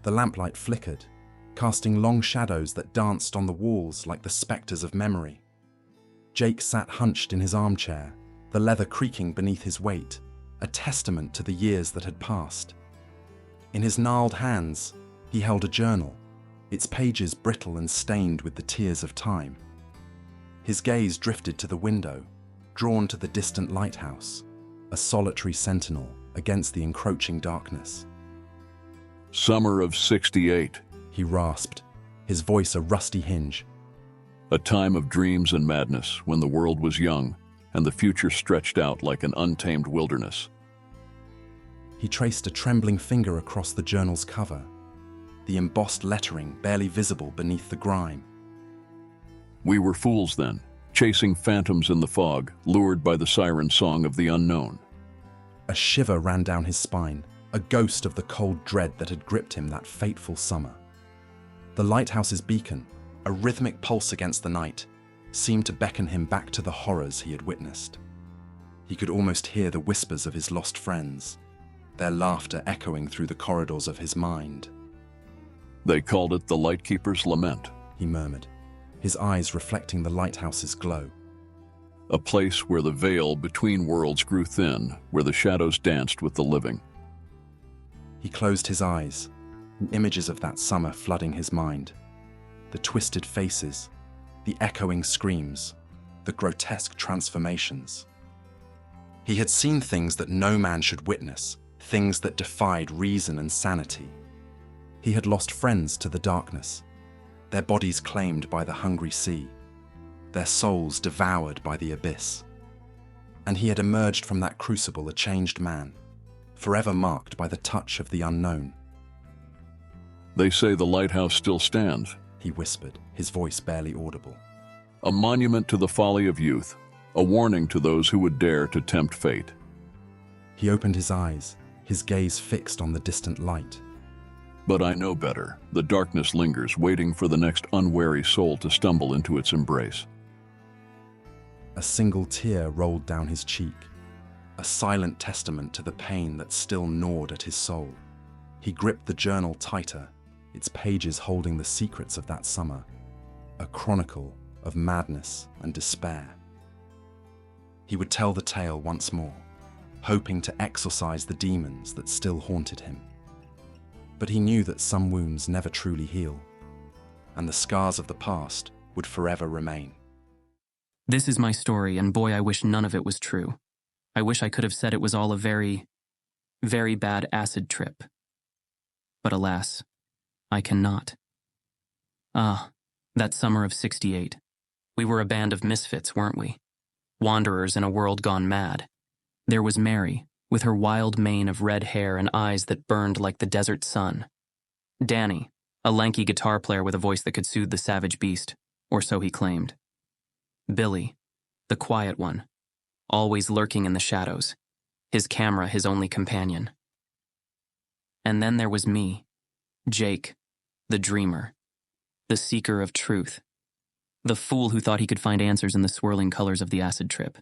The lamplight flickered, casting long shadows that danced on the walls like the specters of memory. Jake sat hunched in his armchair, the leather creaking beneath his weight, a testament to the years that had passed. In his gnarled hands, he held a journal, its pages brittle and stained with the tears of time. His gaze drifted to the window, drawn to the distant lighthouse, a solitary sentinel against the encroaching darkness. Summer of '68. He rasped, his voice a rusty hinge. A time of dreams and madness when the world was young and the future stretched out like an untamed wilderness. He traced a trembling finger across the journal's cover, the embossed lettering barely visible beneath the grime. We were fools then, chasing phantoms in the fog, lured by the siren song of the unknown. A shiver ran down his spine, a ghost of the cold dread that had gripped him that fateful summer. The lighthouse's beacon, a rhythmic pulse against the night, seemed to beckon him back to the horrors he had witnessed. He could almost hear the whispers of his lost friends, their laughter echoing through the corridors of his mind. They called it the Lightkeeper's Lament, he murmured, his eyes reflecting the lighthouse's glow. a place where the veil between worlds grew thin, where the shadows danced with the living. He closed his eyes, images of that summer flooding his mind. The twisted faces, the echoing screams, the grotesque transformations. He had seen things that no man should witness, things that defied reason and sanity. He had lost friends to the darkness, their bodies claimed by the hungry sea, their souls devoured by the abyss. And he had emerged from that crucible a changed man, forever marked by the touch of the unknown. They say the lighthouse still stands, He whispered, his voice barely audible. a monument to the folly of youth, a warning to those who would dare to tempt fate. He opened his eyes, his gaze fixed on the distant light. But I know better. The darkness lingers, waiting for the next unwary soul to stumble into its embrace. A single tear rolled down his cheek, a silent testament to the pain that still gnawed at his soul. He gripped the journal tighter, its pages holding the secrets of that summer, a chronicle of madness and despair. He would tell the tale once more, hoping to exorcise the demons that still haunted him. But he knew that some wounds never truly heal, and the scars of the past would forever remain. This is my story, and boy, I wish none of it was true. I wish I could have said it was all a very, very bad acid trip. But alas, I cannot. Ah, that summer of '68. We were a band of misfits, weren't we? Wanderers in a world gone mad. There was Mary, with her wild mane of red hair and eyes that burned like the desert sun. Danny, a lanky guitar player with a voice that could soothe the savage beast, or so he claimed. Billy, the quiet one, always lurking in the shadows, his camera his only companion. And then there was me, Jake, the dreamer, the seeker of truth, the fool who thought he could find answers in the swirling colors of the acid trip.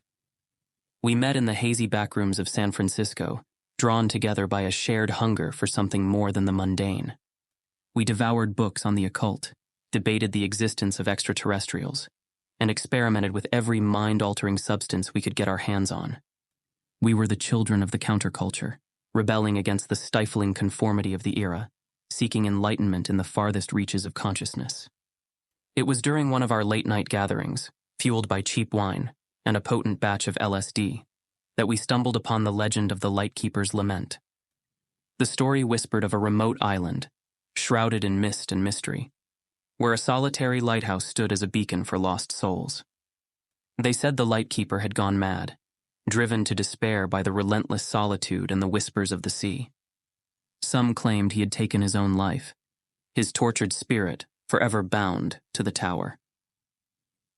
We met in the hazy backrooms of San Francisco, drawn together by a shared hunger for something more than the mundane. We devoured books on the occult, debated the existence of extraterrestrials, and experimented with every mind-altering substance we could get our hands on. We were the children of the counterculture, rebelling against the stifling conformity of the era, seeking enlightenment in the farthest reaches of consciousness. It was during one of our late-night gatherings, fueled by cheap wine and a potent batch of LSD, that we stumbled upon the legend of the Lightkeeper's Lament. The story whispered of a remote island, shrouded in mist and mystery, where a solitary lighthouse stood as a beacon for lost souls. They said the Lightkeeper had gone mad, driven to despair by the relentless solitude and the whispers of the sea. Some claimed he had taken his own life, his tortured spirit forever bound to the tower.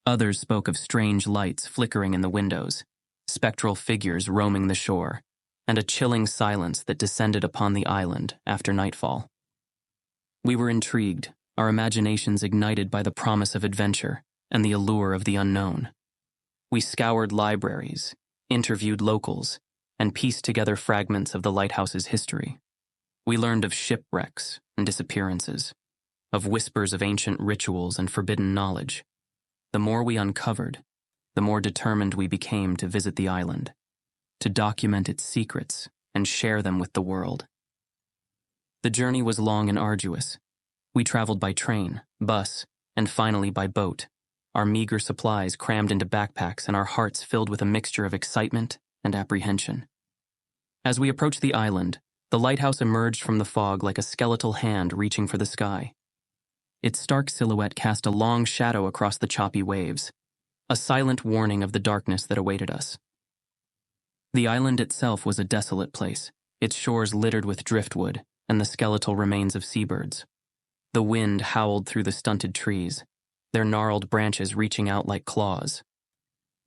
Others spoke of strange lights flickering in the windows, spectral figures roaming the shore, and a chilling silence that descended upon the island after nightfall. We were intrigued, our imaginations ignited by the promise of adventure and the allure of the unknown. We scoured libraries, interviewed locals, and pieced together fragments of the lighthouse's history. We learned of shipwrecks and disappearances, of whispers of ancient rituals and forbidden knowledge. The more we uncovered, the more determined we became to visit the island, to document its secrets and share them with the world. The journey was long and arduous. We traveled by train, bus, and finally by boat, our meager supplies crammed into backpacks and our hearts filled with a mixture of excitement and apprehension. As we approached the island, the lighthouse emerged from the fog like a skeletal hand reaching for the sky. Its stark silhouette cast a long shadow across the choppy waves, a silent warning of the darkness that awaited us. The island itself was a desolate place, its shores littered with driftwood and the skeletal remains of seabirds. The wind howled through the stunted trees, their gnarled branches reaching out like claws.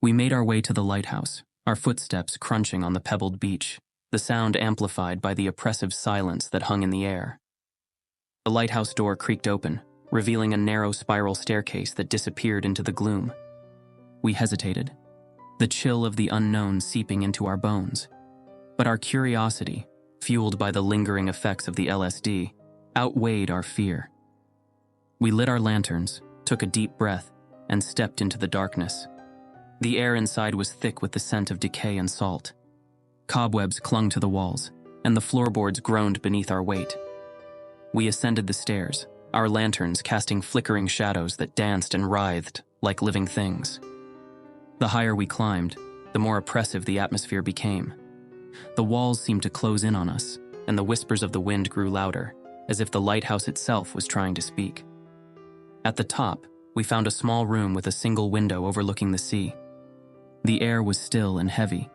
We made our way to the lighthouse, our footsteps crunching on the pebbled beach, the sound amplified by the oppressive silence that hung in the air. The lighthouse door creaked open, revealing a narrow spiral staircase that disappeared into the gloom. We hesitated, the chill of the unknown seeping into our bones. But our curiosity, fueled by the lingering effects of the LSD, outweighed our fear. We lit our lanterns, took a deep breath, and stepped into the darkness. The air inside was thick with the scent of decay and salt. Cobwebs clung to the walls, and the floorboards groaned beneath our weight. We ascended the stairs, our lanterns casting flickering shadows that danced and writhed like living things. The higher we climbed, the more oppressive the atmosphere became. The walls seemed to close in on us, and the whispers of the wind grew louder, as if the lighthouse itself was trying to speak. At the top, we found a small room with a single window overlooking the sea. The air was still and heavy,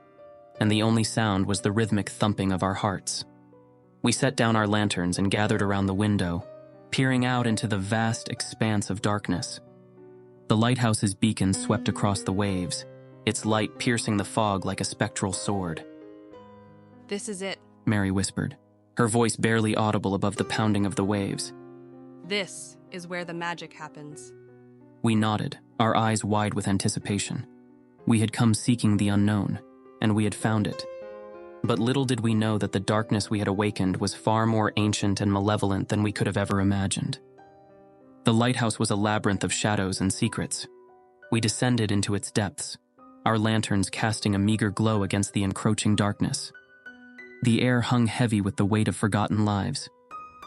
and the only sound was the rhythmic thumping of our hearts. We set down our lanterns and gathered around the window, peering out into the vast expanse of darkness. The lighthouse's beacon swept across the waves, its light piercing the fog like a spectral sword. "This is it. Mary whispered, her voice barely audible above the pounding of the waves. This is where the magic happens." We nodded, our eyes wide with anticipation. We had come seeking the unknown, and we had found it. But little did we know that the darkness we had awakened was far more ancient and malevolent than we could have ever imagined. The lighthouse was a labyrinth of shadows and secrets. We descended into its depths, our lanterns casting a meager glow against the encroaching darkness. The air hung heavy with the weight of forgotten lives,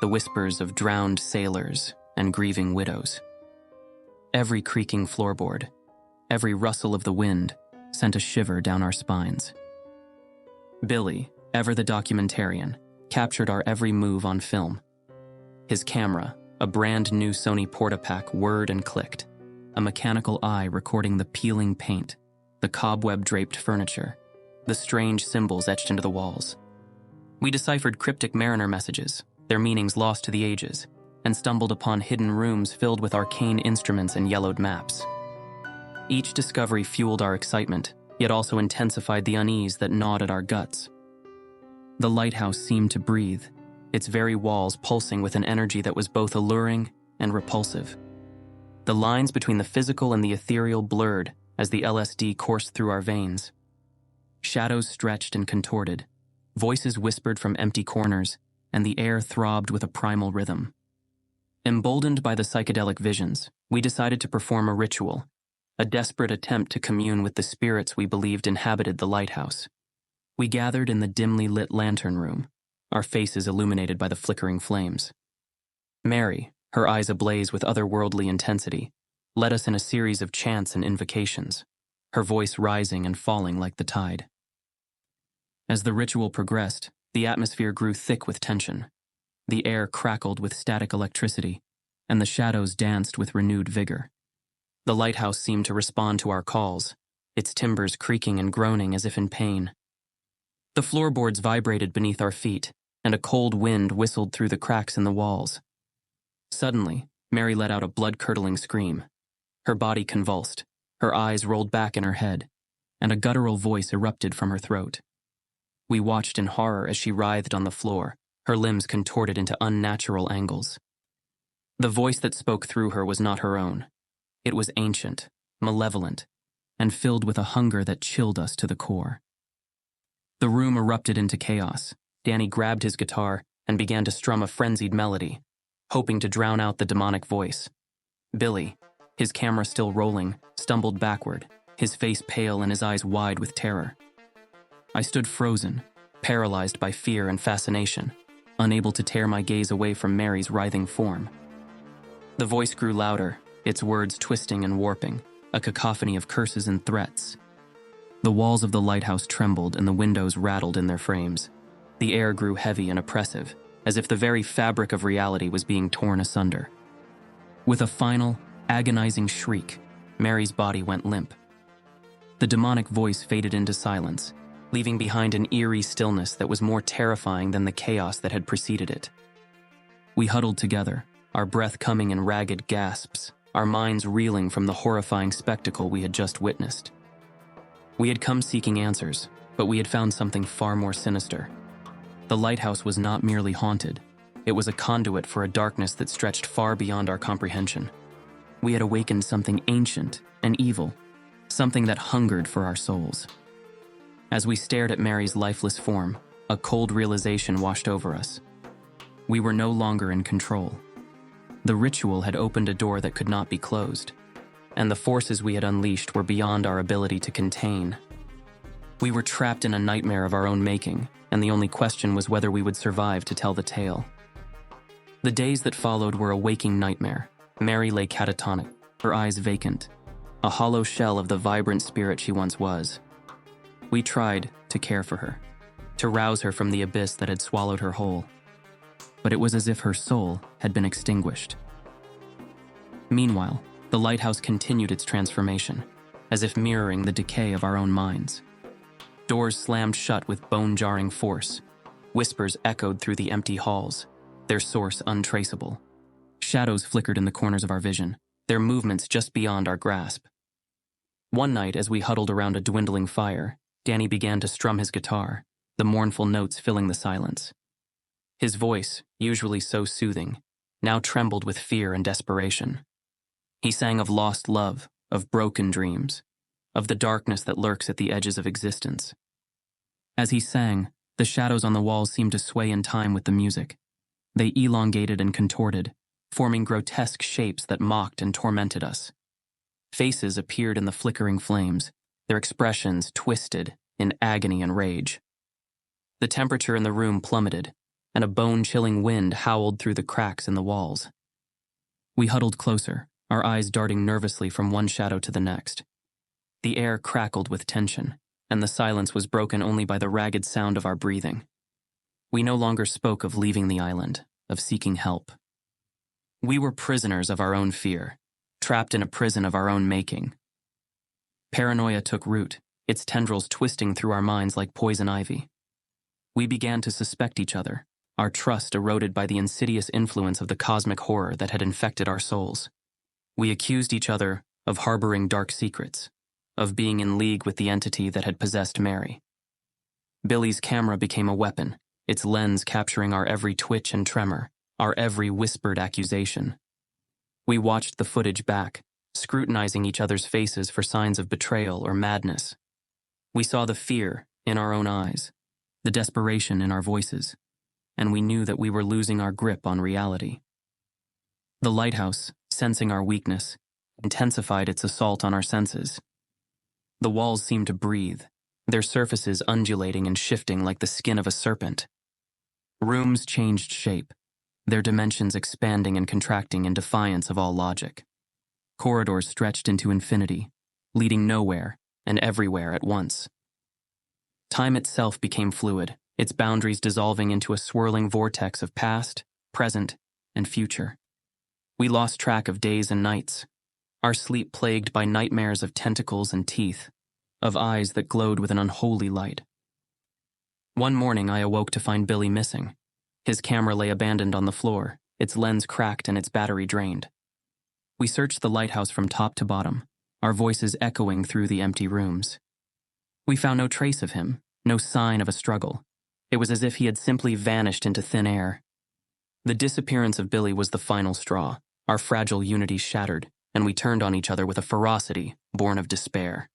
the whispers of drowned sailors and grieving widows. Every creaking floorboard, every rustle of the wind sent a shiver down our spines. Billy, ever the documentarian, captured our every move on film. His camera, a brand new Sony Portapack, whirred and clicked, a mechanical eye recording the peeling paint, the cobweb-draped furniture, the strange symbols etched into the walls. We deciphered cryptic mariner messages, their meanings lost to the ages, and stumbled upon hidden rooms filled with arcane instruments and yellowed maps. Each discovery fueled our excitement, yet also intensified the unease that gnawed at our guts. The lighthouse seemed to breathe, its very walls pulsing with an energy that was both alluring and repulsive. The lines between the physical and the ethereal blurred as the LSD coursed through our veins. Shadows stretched and contorted, voices whispered from empty corners, and the air throbbed with a primal rhythm. Emboldened by the psychedelic visions, we decided to perform a ritual, a desperate attempt to commune with the spirits we believed inhabited the lighthouse. We gathered in the dimly lit lantern room, our faces illuminated by the flickering flames. Mary, her eyes ablaze with otherworldly intensity, led us in a series of chants and invocations, her voice rising and falling like the tide. As the ritual progressed, the atmosphere grew thick with tension. The air crackled with static electricity, and the shadows danced with renewed vigor. The lighthouse seemed to respond to our calls, its timbers creaking and groaning as if in pain. The floorboards vibrated beneath our feet, and a cold wind whistled through the cracks in the walls. Suddenly, Mary let out a blood-curdling scream. Her body convulsed, her eyes rolled back in her head, and a guttural voice erupted from her throat. We watched in horror as she writhed on the floor, her limbs contorted into unnatural angles. The voice that spoke through her was not her own. It was ancient, malevolent, and filled with a hunger that chilled us to the core. The room erupted into chaos. Danny grabbed his guitar, and began to strum a frenzied melody, hoping to drown out the demonic voice. Billy, his camera still rolling, stumbled backward, his face pale and his eyes wide with terror. I stood frozen, paralyzed by fear and fascination, unable to tear my gaze away from Mary's writhing form. The voice grew louder, its words twisting and warping, a cacophony of curses and threats. The walls of the lighthouse trembled and the windows rattled in their frames. The air grew heavy and oppressive, as if the very fabric of reality was being torn asunder. With a final, agonizing shriek, Mary's body went limp. The demonic voice faded into silence, leaving behind an eerie stillness that was more terrifying than the chaos that had preceded it. We huddled together, our breath coming in ragged gasps, our minds reeling from the horrifying spectacle we had just witnessed. We had come seeking answers, but we had found something far more sinister. The lighthouse was not merely haunted. It was a conduit for a darkness that stretched far beyond our comprehension. We had awakened something ancient and evil, something that hungered for our souls. As we stared at Mary's lifeless form, a cold realization washed over us. We were no longer in control. The ritual had opened a door that could not be closed, and the forces we had unleashed were beyond our ability to contain. We were trapped in a nightmare of our own making, and the only question was whether we would survive to tell the tale. The days that followed were a waking nightmare. Mary lay catatonic, her eyes vacant, a hollow shell of the vibrant spirit she once was. We tried to care for her, to rouse her from the abyss that had swallowed her whole, but it was as if her soul had been extinguished. Meanwhile, the lighthouse continued its transformation, as if mirroring the decay of our own minds. Doors slammed shut with bone-jarring force. Whispers echoed through the empty halls, their source untraceable. Shadows flickered in the corners of our vision, their movements just beyond our grasp. One night, as we huddled around a dwindling fire, Danny began to strum his guitar, the mournful notes filling the silence. His voice, usually so soothing, now trembled with fear and desperation. He sang of lost love, of broken dreams, of the darkness that lurks at the edges of existence. As he sang, the shadows on the walls seemed to sway in time with the music. They elongated and contorted, forming grotesque shapes that mocked and tormented us. Faces appeared in the flickering flames, their expressions twisted in agony and rage. The temperature in the room plummeted, and a bone-chilling wind howled through the cracks in the walls. We huddled closer, our eyes darting nervously from one shadow to the next. The air crackled with tension, and the silence was broken only by the ragged sound of our breathing. We no longer spoke of leaving the island, of seeking help. We were prisoners of our own fear, trapped in a prison of our own making. Paranoia took root, its tendrils twisting through our minds like poison ivy. We began to suspect each other, our trust eroded by the insidious influence of the cosmic horror that had infected our souls. We accused each other of harboring dark secrets, of being in league with the entity that had possessed Mary. Billy's camera became a weapon, its lens capturing our every twitch and tremor, our every whispered accusation. We watched the footage back, scrutinizing each other's faces for signs of betrayal or madness. We saw the fear in our own eyes, the desperation in our voices, and we knew that we were losing our grip on reality. The lighthouse, sensing our weakness, intensified its assault on our senses. The walls seemed to breathe, their surfaces undulating and shifting like the skin of a serpent. Rooms changed shape, their dimensions expanding and contracting in defiance of all logic. Corridors stretched into infinity, leading nowhere and everywhere at once. Time itself became fluid, its boundaries dissolving into a swirling vortex of past, present, and future. We lost track of days and nights, our sleep plagued by nightmares of tentacles and teeth, of eyes that glowed with an unholy light. One morning I awoke to find Billy missing. His camera lay abandoned on the floor, its lens cracked and its battery drained. We searched the lighthouse from top to bottom, our voices echoing through the empty rooms. We found no trace of him, no sign of a struggle. It was as if he had simply vanished into thin air. The disappearance of Billy was the final straw, our fragile unity shattered, and we turned on each other with a ferocity born of despair.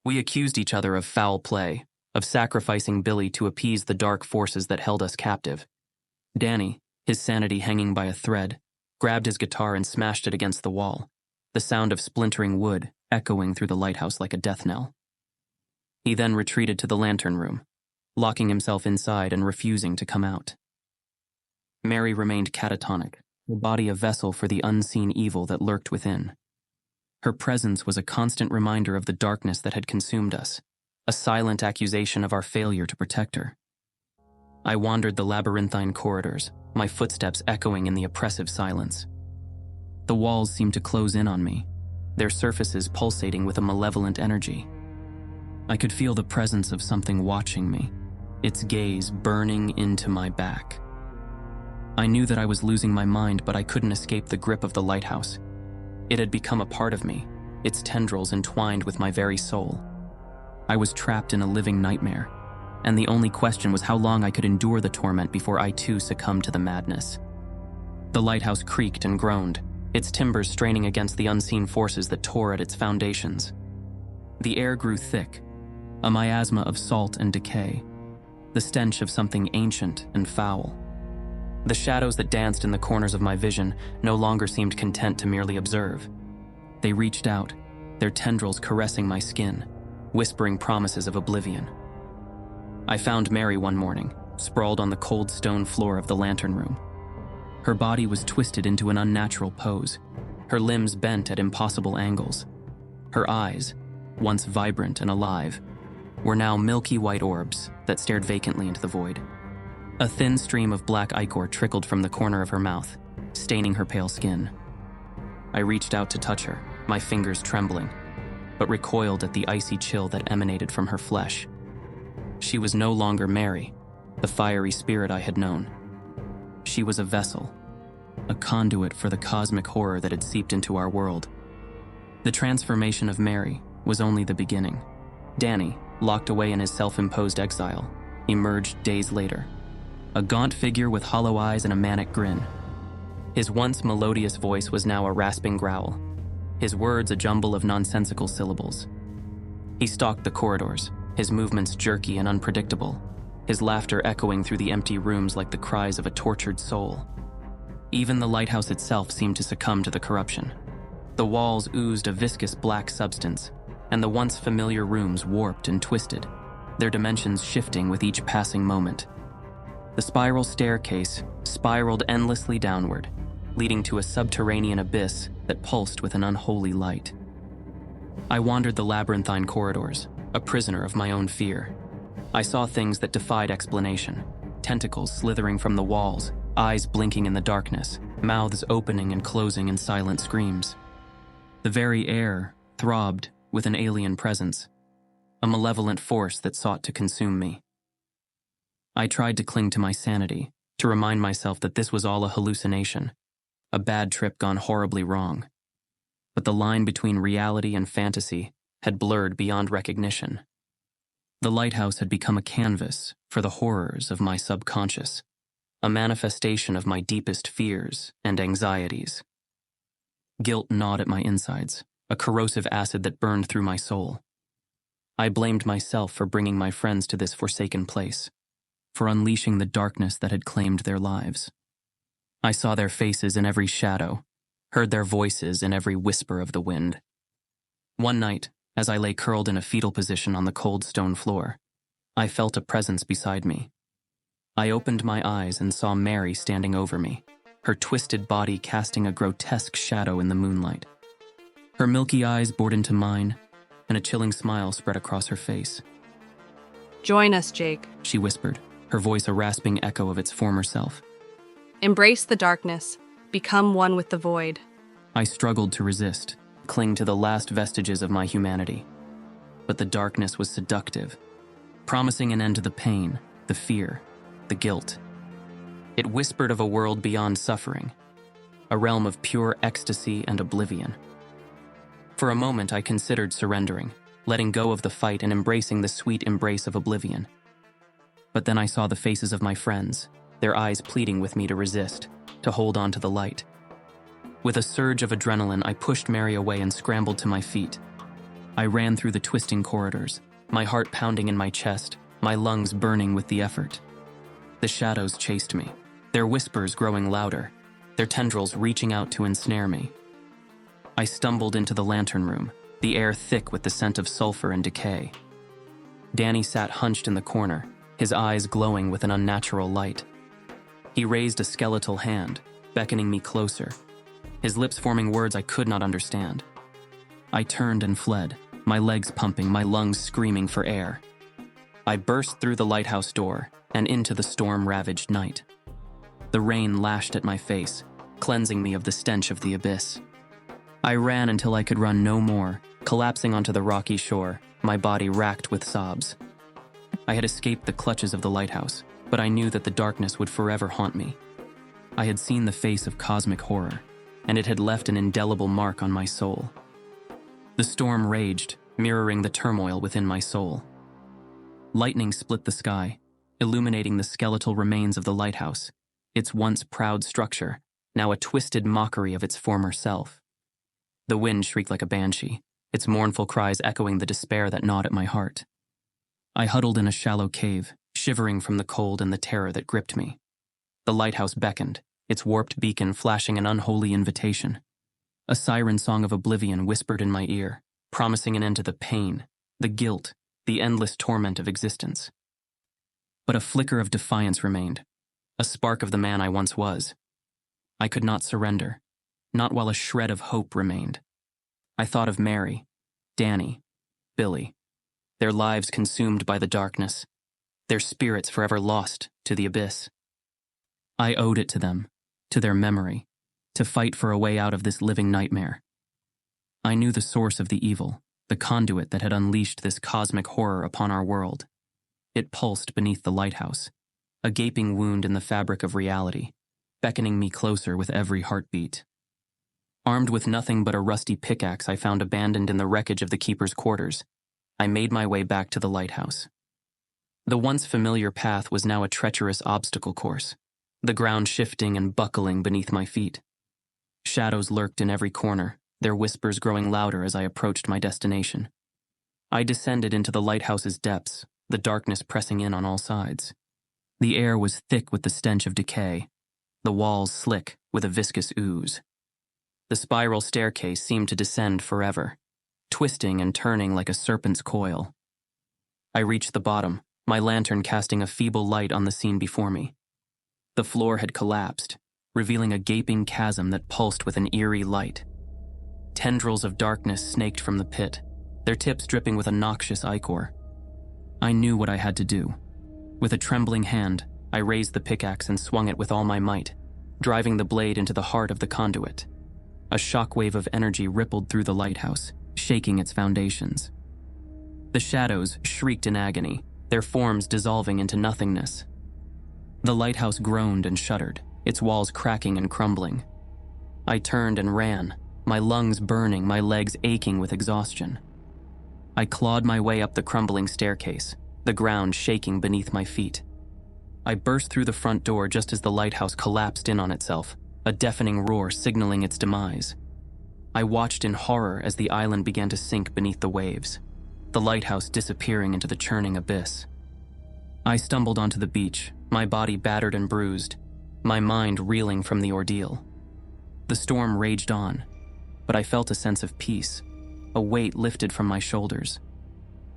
We accused each other of foul play, of sacrificing Billy to appease the dark forces that held us captive. Danny, his sanity hanging by a thread, grabbed his guitar and smashed it against the wall, the sound of splintering wood echoing through the lighthouse like a death knell. He then retreated to the lantern room, locking himself inside and refusing to come out. Mary remained catatonic, her body a vessel for the unseen evil that lurked within. Her presence was a constant reminder of the darkness that had consumed us, a silent accusation of our failure to protect her. I wandered the labyrinthine corridors, my footsteps echoing in the oppressive silence. The walls seemed to close in on me, their surfaces pulsating with a malevolent energy. I could feel the presence of something watching me, its gaze burning into my back. I knew that I was losing my mind, but I couldn't escape the grip of the lighthouse. It had become a part of me, its tendrils entwined with my very soul. I was trapped in a living nightmare, and the only question was how long I could endure the torment before I too succumbed to the madness. The lighthouse creaked and groaned, its timbers straining against the unseen forces that tore at its foundations. The air grew thick, a miasma of salt and decay, the stench of something ancient and foul. The shadows that danced in the corners of my vision no longer seemed content to merely observe. They reached out, their tendrils caressing my skin, whispering promises of oblivion. I found Mary one morning, sprawled on the cold stone floor of the lantern room. Her body was twisted into an unnatural pose, her limbs bent at impossible angles. Her eyes, once vibrant and alive, were now milky white orbs that stared vacantly into the void. A thin stream of black ichor trickled from the corner of her mouth, staining her pale skin. I reached out to touch her, my fingers trembling, but recoiled at the icy chill that emanated from her flesh. She was no longer Mary, the fiery spirit I had known. She was a vessel, a conduit for the cosmic horror that had seeped into our world. The transformation of Mary was only the beginning. Danny, locked away in his self-imposed exile, emerged days later, a gaunt figure with hollow eyes and a manic grin. His once melodious voice was now a rasping growl, his words a jumble of nonsensical syllables. He stalked the corridors, his movements jerky and unpredictable, his laughter echoing through the empty rooms like the cries of a tortured soul. Even the lighthouse itself seemed to succumb to the corruption. The walls oozed a viscous black substance, and the once familiar rooms warped and twisted, their dimensions shifting with each passing moment. The spiral staircase spiraled endlessly downward, leading to a subterranean abyss that pulsed with an unholy light. I wandered the labyrinthine corridors, a prisoner of my own fear. I saw things that defied explanation, tentacles slithering from the walls, eyes blinking in the darkness, mouths opening and closing in silent screams. The very air throbbed with an alien presence, a malevolent force that sought to consume me. I tried to cling to my sanity, to remind myself that this was all a hallucination, a bad trip gone horribly wrong. But the line between reality and fantasy had blurred beyond recognition. The lighthouse had become a canvas for the horrors of my subconscious, a manifestation of my deepest fears and anxieties. Guilt gnawed at my insides, a corrosive acid that burned through my soul. I blamed myself for bringing my friends to this forsaken place, for unleashing the darkness that had claimed their lives. I saw their faces in every shadow, heard their voices in every whisper of the wind. One night, as I lay curled in a fetal position on the cold stone floor, I felt a presence beside me. I opened my eyes and saw Mary standing over me, her twisted body casting a grotesque shadow in the moonlight. Her milky eyes bored into mine, and a chilling smile spread across her face. Join us, Jake. She whispered, her voice a rasping echo of its former self. Embrace the darkness. Become one with the void. I struggled to resist, cling to the last vestiges of my humanity. But the darkness was seductive, promising an end to the pain, the fear, the guilt. It whispered of a world beyond suffering, a realm of pure ecstasy and oblivion. For a moment, I considered surrendering, letting go of the fight and embracing the sweet embrace of oblivion. But then I saw the faces of my friends, their eyes pleading with me to resist, to hold on to the light. With a surge of adrenaline, I pushed Mary away and scrambled to my feet. I ran through the twisting corridors, my heart pounding in my chest, my lungs burning with the effort. The shadows chased me, their whispers growing louder, their tendrils reaching out to ensnare me. I stumbled into the lantern room, the air thick with the scent of sulfur and decay. Danny sat hunched in the corner, his eyes glowing with an unnatural light. He raised a skeletal hand, beckoning me closer, his lips forming words I could not understand. I turned and fled, my legs pumping, my lungs screaming for air. I burst through the lighthouse door and into the storm-ravaged night. The rain lashed at my face, cleansing me of the stench of the abyss. I ran until I could run no more, collapsing onto the rocky shore, my body racked with sobs. I had escaped the clutches of the lighthouse, but I knew that the darkness would forever haunt me. I had seen the face of cosmic horror, and it had left an indelible mark on my soul. The storm raged, mirroring the turmoil within my soul. Lightning split the sky, illuminating the skeletal remains of the lighthouse, its once proud structure, now a twisted mockery of its former self. The wind shrieked like a banshee, its mournful cries echoing the despair that gnawed at my heart. I huddled in a shallow cave, shivering from the cold and the terror that gripped me. The lighthouse beckoned, its warped beacon flashing an unholy invitation. A siren song of oblivion whispered in my ear, promising an end to the pain, the guilt, the endless torment of existence. But a flicker of defiance remained, a spark of the man I once was. I could not surrender, not while a shred of hope remained. I thought of Mary, Danny, Billy, their lives consumed by the darkness, their spirits forever lost to the abyss. I owed it to them, to their memory, to fight for a way out of this living nightmare. I knew the source of the evil, the conduit that had unleashed this cosmic horror upon our world. It pulsed beneath the lighthouse, a gaping wound in the fabric of reality, beckoning me closer with every heartbeat. Armed with nothing but a rusty pickaxe I found abandoned in the wreckage of the keeper's quarters, I made my way back to the lighthouse. The once familiar path was now a treacherous obstacle course, the ground shifting and buckling beneath my feet. Shadows lurked in every corner, their whispers growing louder as I approached my destination. I descended into the lighthouse's depths, the darkness pressing in on all sides. The air was thick with the stench of decay, the walls slick with a viscous ooze. The spiral staircase seemed to descend forever, twisting and turning like a serpent's coil. I reached the bottom, my lantern casting a feeble light on the scene before me. The floor had collapsed, revealing a gaping chasm that pulsed with an eerie light. Tendrils of darkness snaked from the pit, their tips dripping with a noxious ichor. I knew what I had to do. With a trembling hand, I raised the pickaxe and swung it with all my might, driving the blade into the heart of the conduit. A shockwave of energy rippled through the lighthouse, shaking its foundations. The shadows shrieked in agony, their forms dissolving into nothingness. The lighthouse groaned and shuddered, its walls cracking and crumbling. I turned and ran, my lungs burning, my legs aching with exhaustion. I clawed my way up the crumbling staircase, the ground shaking beneath my feet. I burst through the front door just as the lighthouse collapsed in on itself, a deafening roar signaling its demise. I watched in horror as the island began to sink beneath the waves, the lighthouse disappearing into the churning abyss. I stumbled onto the beach, my body battered and bruised, my mind reeling from the ordeal. The storm raged on, but I felt a sense of peace, a weight lifted from my shoulders.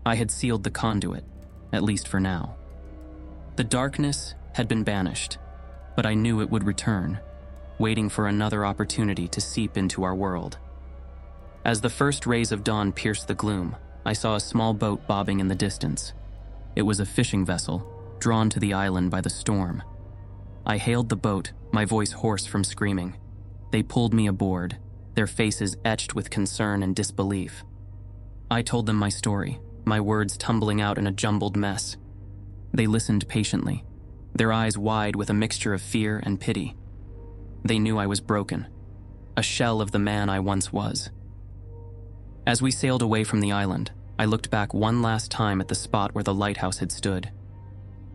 I had sealed the conduit, at least for now. The darkness had been banished, but I knew it would return, waiting for another opportunity to seep into our world. As the first rays of dawn pierced the gloom, I saw a small boat bobbing in the distance. It was a fishing vessel, drawn to the island by the storm. I hailed the boat, my voice hoarse from screaming. They pulled me aboard, their faces etched with concern and disbelief. I told them my story, my words tumbling out in a jumbled mess. They listened patiently, their eyes wide with a mixture of fear and pity. They knew I was broken, a shell of the man I once was. As we sailed away from the island, I looked back one last time at the spot where the lighthouse had stood.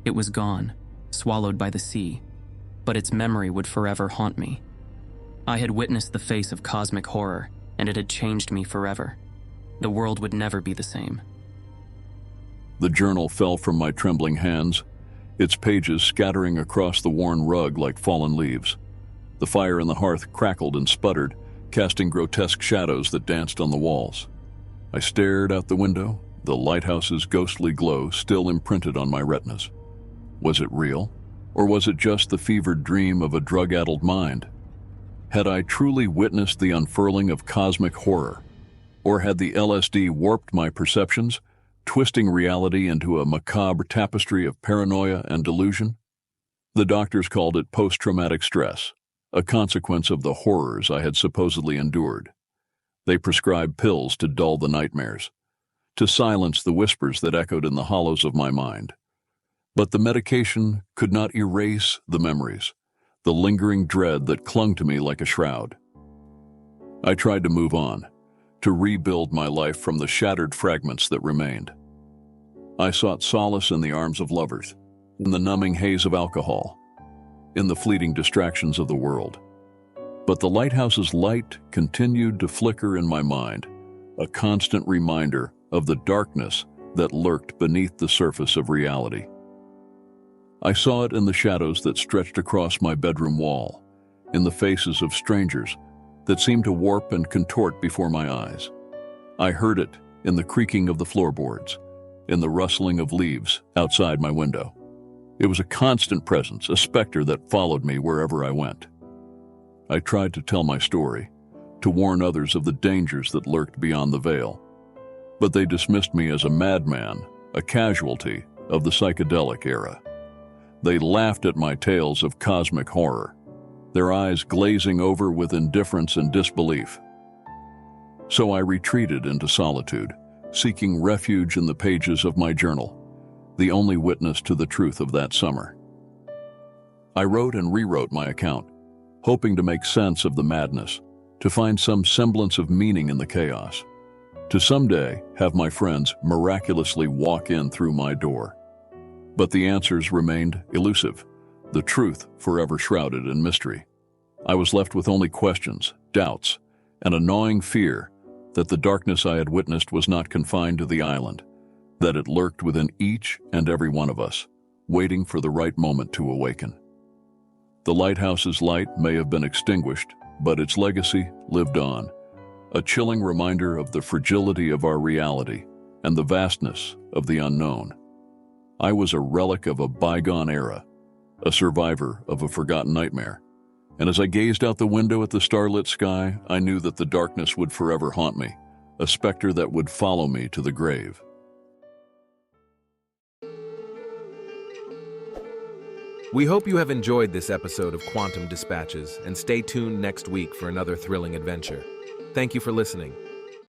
It was gone, swallowed by the sea, but its memory would forever haunt me. I had witnessed the face of cosmic horror, and it had changed me forever. The world would never be the same. The journal fell from my trembling hands, its pages scattering across the worn rug like fallen leaves. The fire in the hearth crackled and sputtered, casting grotesque shadows that danced on the walls. I stared out the window, the lighthouse's ghostly glow still imprinted on my retinas. Was it real? Or was it just the fevered dream of a drug-addled mind? Had I truly witnessed the unfurling of cosmic horror? Or had the LSD warped my perceptions, twisting reality into a macabre tapestry of paranoia and delusion? The doctors called it post-traumatic stress, a consequence of the horrors I had supposedly endured. They prescribed pills to dull the nightmares, to silence the whispers that echoed in the hollows of my mind. But the medication could not erase the memories, the lingering dread that clung to me like a shroud. I tried to move on, to rebuild my life from the shattered fragments that remained. I sought solace in the arms of lovers, in the numbing haze of alcohol, in the fleeting distractions of the world. But the lighthouse's light continued to flicker in my mind, a constant reminder of the darkness that lurked beneath the surface of reality. I saw it in the shadows that stretched across my bedroom wall, in the faces of strangers that seemed to warp and contort before my eyes. I heard it in the creaking of the floorboards, in the rustling of leaves outside my window. It was a constant presence, a specter that followed me wherever I went. I tried to tell my story, to warn others of the dangers that lurked beyond the veil, but they dismissed me as a madman, a casualty of the psychedelic era. They laughed at my tales of cosmic horror, their eyes glazing over with indifference and disbelief. So I retreated into solitude, seeking refuge in the pages of my journal, the only witness to the truth of that summer. I wrote and rewrote my account, hoping to make sense of the madness, to find some semblance of meaning in the chaos, to someday have my friends miraculously walk in through my door. But the answers remained elusive, the truth forever shrouded in mystery. I was left with only questions, doubts, and a gnawing fear that the darkness I had witnessed was not confined to the island, that it lurked within each and every one of us, waiting for the right moment to awaken. The lighthouse's light may have been extinguished, but its legacy lived on, a chilling reminder of the fragility of our reality and the vastness of the unknown. I was a relic of a bygone era, a survivor of a forgotten nightmare. And as I gazed out the window at the starlit sky, I knew that the darkness would forever haunt me, a specter that would follow me to the grave. We hope you have enjoyed this episode of Quantum Dispatches, and stay tuned next week for another thrilling adventure. Thank you for listening.